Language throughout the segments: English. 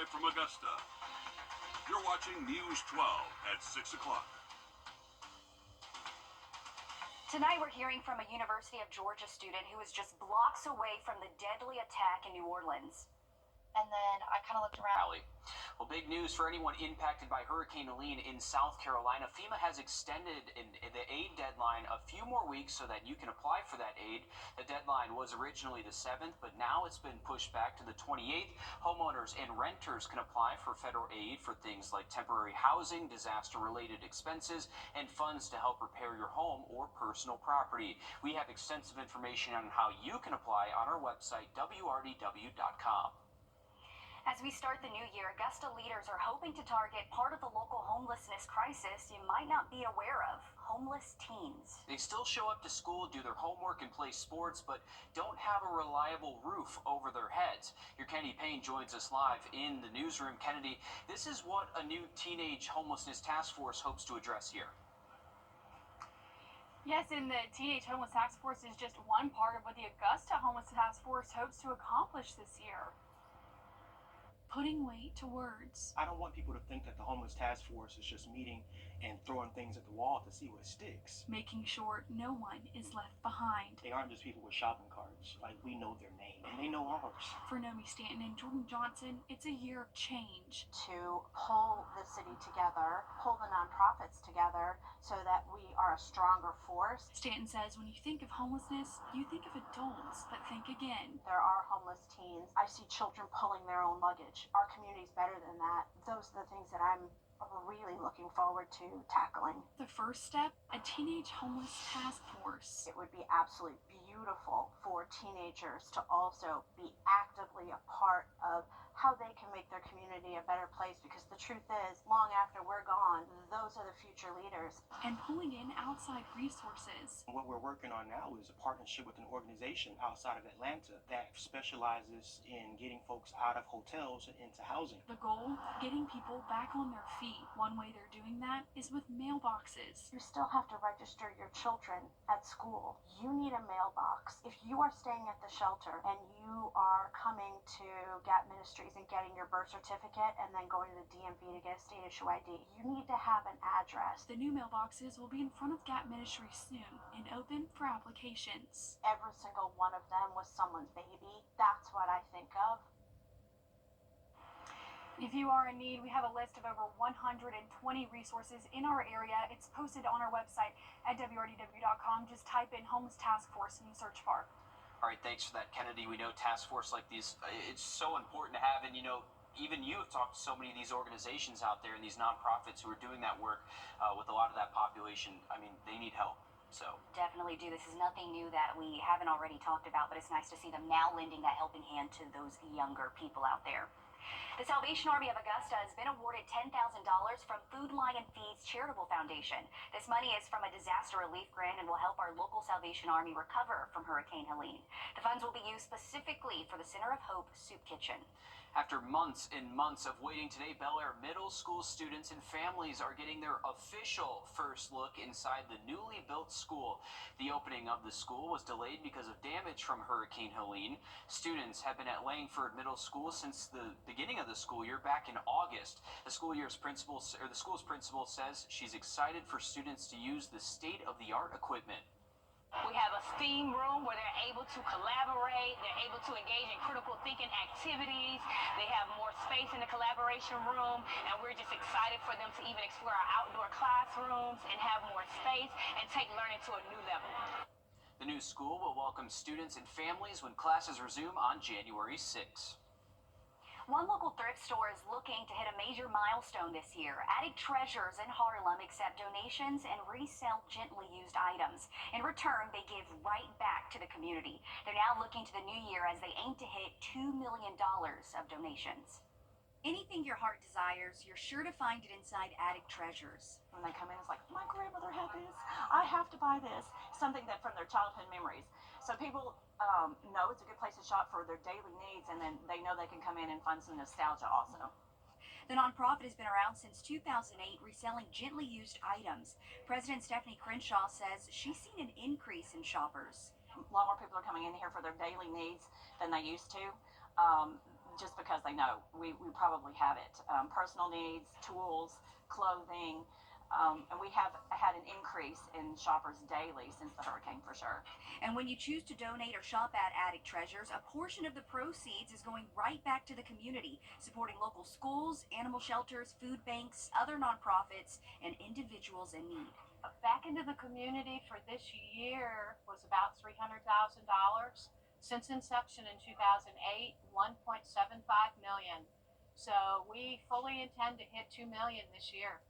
Live from Augusta. You're watching News 12 at 6 o'clock. Tonight we're hearing from a University of Georgia student who was just blocks away from the deadly attack in New Orleans. And then I kind of looked around. Well, big news for anyone impacted by Hurricane Helene in South Carolina. FEMA has extended the aid deadline a few more weeks so that you can apply for that aid. The deadline was originally the 7th, but now it's been pushed back to the 28th. Homeowners and renters can apply for federal aid for things like temporary housing, disaster-related expenses, and funds to help repair your home or personal property. We have extensive information on how you can apply on our website, wrdw.com. As we start the new year, Augusta leaders are hoping to target part of the local homelessness crisis you might not be aware of: homeless teens. They still show up to school, do their homework, and play sports, but don't have a reliable roof over their heads. Your Kennedy Payne joins us live in the newsroom. Kennedy, this is what a new teenage homelessness task force hopes to address here. Yes, and the Teenage Homeless Task Force is just one part of what the Augusta Homeless Task Force hopes to accomplish this year. Putting weight to words. I don't want people to think that the Homeless Task Force is just meeting and throwing things at the wall to see what sticks. Making sure no one is left behind. They aren't just people with shopping carts. Like, we know their name, and they know ours. For Nomi Stanton and Jordan Johnson, it's a year of change. To pull the city together, pull the nonprofits together, so that we are a stronger force. Stanton says when you think of homelessness, you think of adults, but think again. There are homeless teens. I see children pulling their own luggage. Our community's better than that. Those are the things that I'm really looking forward to tackling. The first step, a Teenage Homeless Task Force. It would be absolutely beautiful for teenagers to also be actively a part of how they can make their community a better place, because the truth is, long after we're gone, those are the future leaders. And pulling in outside resources. What we're working on now is a partnership with an organization outside of Atlanta that specializes in getting folks out of hotels and into housing. The goal, getting people back on their feet. One way they're doing that is with mailboxes. You still have to register your children at school. You need a mailbox. If you are staying at the shelter and you are coming to Gap Ministries and getting your birth certificate and then going to the DMV to get a state issue ID, you need to have an address. The new mailboxes will be in front of Gap Ministries soon and open for applications. Every single one of them was someone's baby. That's what I think of. If you are in need, we have a list of over 120 resources in our area. It's posted on our website at wrdw.com. Just type in Homeless Task Force in the search bar. All right, thanks for that, Kennedy. We know task force like these, it's so important to have, and even you have talked to so many of these organizations out there and these nonprofits who are doing that work with a lot of that population. I mean, they need help. So Definitely do. This is nothing new that we haven't already talked about, but it's nice to see them now lending that helping hand to those younger people out there. The Salvation Army of Augusta has been awarded $10,000 from Food Lion Feeds Charitable Foundation. This money is from a disaster relief grant and will help our local Salvation Army recover from Hurricane Helene. The funds will be used specifically for the Center of Hope Soup Kitchen. after months and months of waiting, today Bel Air middle school students and families are getting their official first look inside the newly built school. The opening of the school was delayed because of damage from Hurricane Helene. Students have been at Langford Middle School since the beginning of the school year back in August. The school's principal says she's excited for students to use the state-of-the-art equipment. We have a STEAM room where they're able to collaborate, they're able to engage in critical thinking activities. They have more space in the collaboration room, and we're just excited for them to even explore our outdoor classrooms and have more space and take learning to a new level. The new school will welcome students and families when classes resume on January 6. One local thrift store is looking to hit a major milestone this year. Attic Treasures in Harlem accept donations and resell gently used items. In return, they give right back to the community. They're now looking to the new year as they aim to hit $2 million of donations. Anything your heart desires, you're sure to find it inside Attic Treasures. When they come in, it's like, my grandmother had this. I have to buy this. Something that from their childhood memories. So people know it's a good place to shop for their daily needs, and then they know they can come in and find some nostalgia also. The nonprofit has been around since 2008, reselling gently used items. President Stephanie Crenshaw says she's seen an increase in shoppers. A lot more people are coming in here for their daily needs than they used to. just because they know we probably have it. Personal needs, tools, clothing, and we have had an increase in shoppers daily since the hurricane for sure. And when you choose to donate or shop at Attic Treasures, a portion of the proceeds is going right back to the community, supporting local schools, animal shelters, food banks, other nonprofits, and individuals in need. Back into the community for this year was about $300,000. Since inception in 2008, 1.75 million. So we fully intend to hit 2 million this year.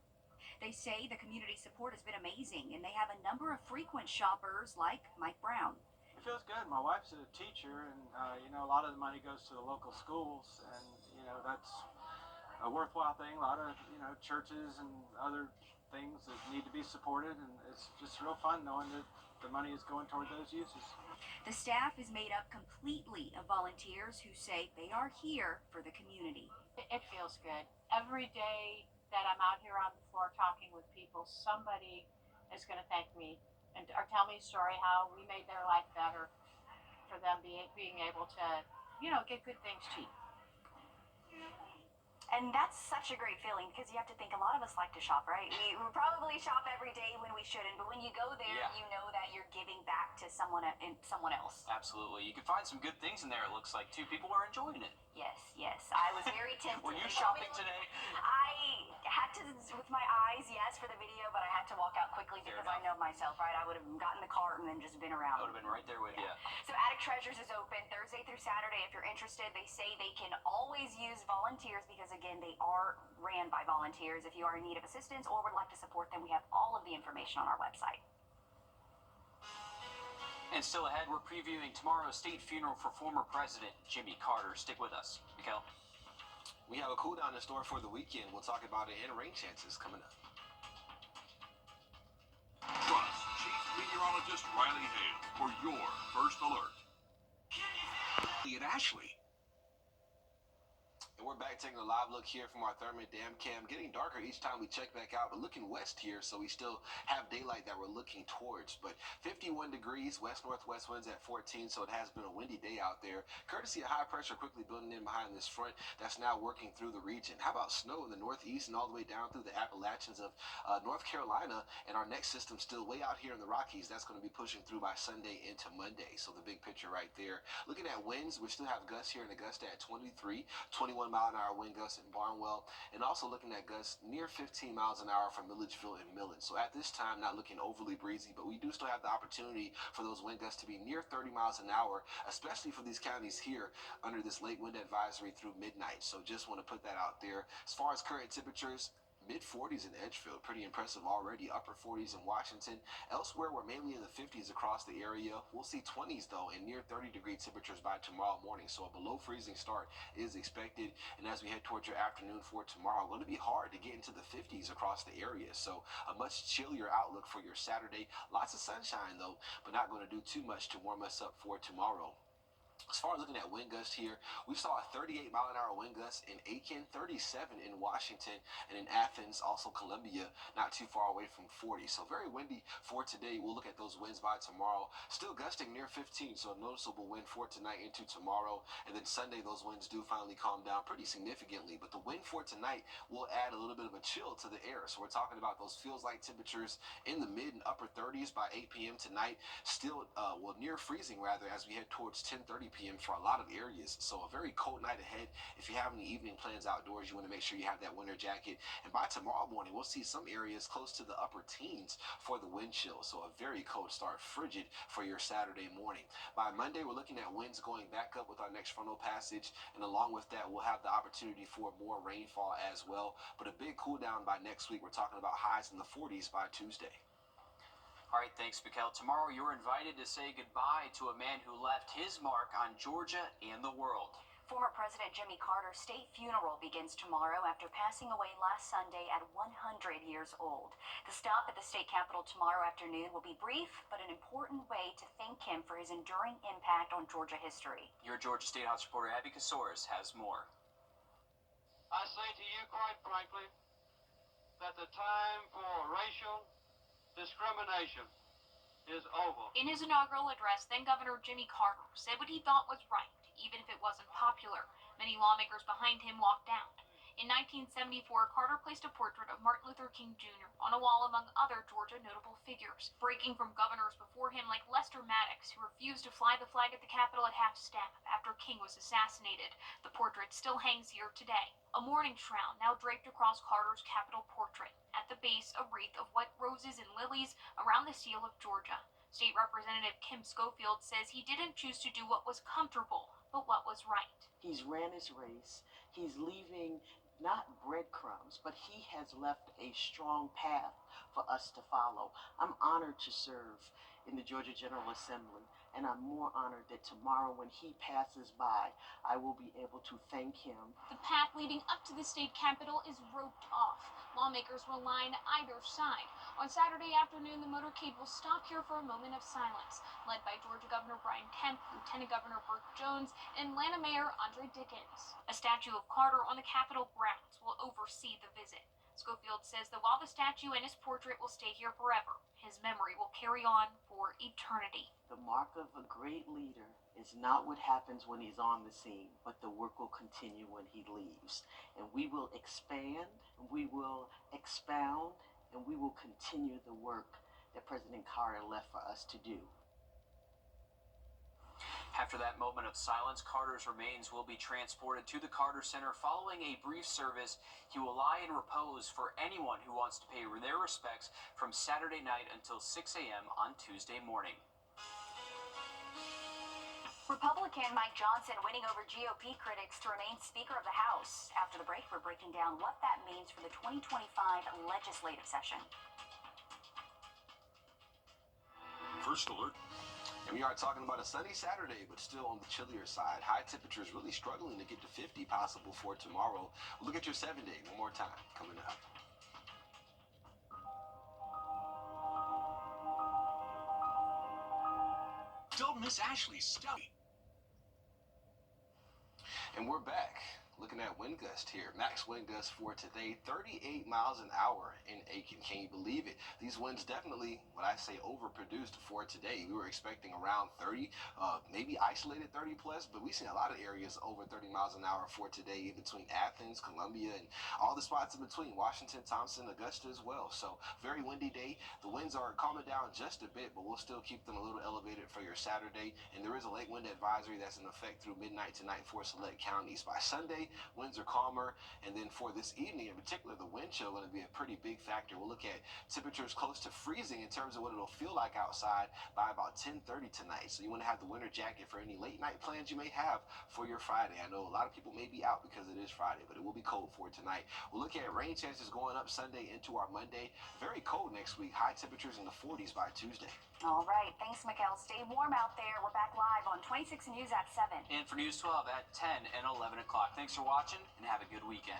They say the community support has been amazing, and they have a number of frequent shoppers like Mike Brown. It feels good. My wife's a teacher, and a lot of the money goes to the local schools, and that's a worthwhile thing. A lot of churches and other things that need to be supported, and it's just real fun knowing that the money is going toward those uses. The staff is made up completely of volunteers who say they are here for the community. It feels good. Every day that I'm out here on the floor talking with people, somebody is going to thank me or tell me a story how we made their life better for them being able to, get good things cheap. And that's such a great feeling because you have to think a lot of us like to shop, right? We probably shop every day when we shouldn't, but when you go there, Yeah. you know that you're giving back to someone else. Absolutely. You can find some good things in there, it looks like, too. People are enjoying it. Yes. I was very tempted. Were you They told me shopping today? I had to, with my eyes, yes, for the video, but I had to walk out quickly Fair because I know myself, right? I would have gotten the cart and then just been around. I would have been right there with you. So Attic Treasures is open Thursday through Saturday. If you're interested, they say they can always use volunteers because, again, they are ran by volunteers. If you are in need of assistance or would like to support them, we have all of the information on our website. And still ahead, we're previewing tomorrow's state funeral for former President Jimmy Carter. Stick with us. Mikkel. We have a cool down in store for the weekend. We'll talk about it and rain chances coming up. Trust Chief Meteorologist Riley Hale for your first alert. At Ashley. And we're back taking a live look here from our Thermid Dam Cam. Getting darker each time we check back out, but looking west here, so we still have daylight that we're looking towards. But 51 degrees, west-northwest winds at 14, so it has been a windy day out there. Courtesy of high pressure quickly building in behind this front that's now working through the region. How about snow in the northeast and all the way down through the Appalachians of North Carolina? And our next system still way out here in the Rockies. That's going to be pushing through by Sunday into Monday. So the big picture right there. Looking at winds, we still have gusts here in Augusta at 23, 21 mile-an-hour wind gusts in Barnwell, and also looking at gusts near 15 miles an hour from Milledgeville and Millen. So at this time, not looking overly breezy, but we do still have the opportunity for those wind gusts to be near 30 miles an hour, especially for these counties here under this late wind advisory through midnight. So just want to put that out there. As far as current temperatures, mid-40s in Edgefield, pretty impressive already. Upper 40s in Washington. Elsewhere, we're mainly in the 50s across the area. We'll see 20s, though, and near 30-degree temperatures by tomorrow morning. So a below-freezing start is expected. And as we head towards your afternoon for tomorrow, going to be hard to get into the 50s across the area. So a much chillier outlook for your Saturday. Lots of sunshine, though, but not going to do too much to warm us up for tomorrow. As far as looking at wind gusts here, we saw a 38 mile an hour wind gust in Aiken, 37 in Washington, and in Athens, also Columbia, not too far away from 40. So very windy for today. We'll look at those winds by tomorrow. Still gusting near 15, so a noticeable wind for tonight into tomorrow. And then Sunday, those winds do finally calm down pretty significantly. But the wind for tonight will add a little bit of a chill to the air. So we're talking about those feels-like temperatures in the mid and upper 30s by 8 p.m. tonight. Still, near freezing rather, as we head towards 10:30 p.m. for a lot of areas. So a very cold night ahead. If you have any evening plans outdoors, you want to make sure you have that winter jacket. And by tomorrow morning, we'll see some areas close to the upper teens for the wind chill. So a very cold start, frigid for your Saturday morning. By Monday, we're looking at winds going back up with our next frontal passage. And along with that, we'll have the opportunity for more rainfall as well. But a big cool down by next week. We're talking about highs in the 40s by Tuesday. All right, thanks, Mikkel. Tomorrow, you're invited to say goodbye to a man who left his mark on Georgia and the world. Former President Jimmy Carter's state funeral begins tomorrow after passing away last Sunday at 100 years old. The stop at the state capitol tomorrow afternoon will be brief, but an important way to thank him for his enduring impact on Georgia history. Your Georgia State House reporter, Abby Casoris, has more. I say to you, quite frankly, that the time for racial discrimination is over. In his inaugural address, then Governor Jimmy Carter said what he thought was right. even if it wasn't popular. Many lawmakers behind him walked out. In 1974, Carter placed a portrait of Martin Luther King Jr. on a wall among other Georgia notable figures, breaking from governors before him like Lester Maddox, who refused to fly the flag at the Capitol at half-staff after King was assassinated. The portrait still hangs here today. A mourning shroud now draped across Carter's Capitol portrait. At the base, a wreath of white roses and lilies around the seal of Georgia. State Representative Kim Schofield says he didn't choose to do what was comfortable, but what was right. He's ran his race. He's leaving not breadcrumbs, but he has left a strong path for us to follow. I'm honored to serve in the Georgia General Assembly, and I'm more honored that tomorrow when he passes by, I will be able to thank him. The path leading up to the state capitol is roped off. Lawmakers will line either side. On Saturday afternoon, the motorcade will stop here for a moment of silence, led by Georgia Governor Brian Kemp, Lieutenant Governor Burke Jones, and Atlanta Mayor Andre Dickens. A statue of Carter on the Capitol grounds will oversee the visit. Schofield says that while the statue and his portrait will stay here forever, his memory will carry on for eternity. The mark of a great leader is not what happens when he's on the scene, but the work will continue when he leaves. And we will expand, we will expound, and we will continue the work that President Carter left for us to do. After that moment of silence, Carter's remains will be transported to the Carter Center. Following a brief service, he will lie in repose for anyone who wants to pay their respects from Saturday night until 6 a.m. on Tuesday morning. Republican Mike Johnson winning over GOP critics to remain Speaker of the House. After the break, we're breaking down what that means for the 2025 legislative session. First alert. And we are talking about a sunny Saturday, but still on the chillier side. High temperatures really struggling to get to 50 possible for tomorrow. We'll look at your 7-day one more time coming up. Don't miss Ashley's stuff. And we're back. Looking at wind gust here. Max wind gust for today, 38 miles an hour in Aiken. Can you believe it? These winds definitely, what I say, overproduced for today. We were expecting around 30, maybe isolated 30 plus, but we've seen a lot of areas over 30 miles an hour for today, in between Athens, Columbia, and all the spots in between, Washington, Thompson, Augusta as well. So very windy day. The winds are calming down just a bit, but we'll still keep them a little elevated for your Saturday. And there is a lake wind advisory that's in effect through midnight tonight for select counties. By Sunday, winds are calmer, and then for this evening in particular, the wind chill going to be a pretty big factor. We'll look at temperatures close to freezing in terms of what it'll feel like outside by about 10:30 tonight. So you want to have the winter jacket for any late night plans you may have for your Friday. I know a lot of people may be out because it is Friday, but it will be cold for tonight. We'll look at rain chances going up Sunday into our Monday. Very cold next week. High temperatures in the 40s by Tuesday. All right. Thanks, Mikkel. Stay warm out there. We're back live on 26 News at 7. And for News 12 at 10 and 11 o'clock. Thanks for watching, and have a good weekend.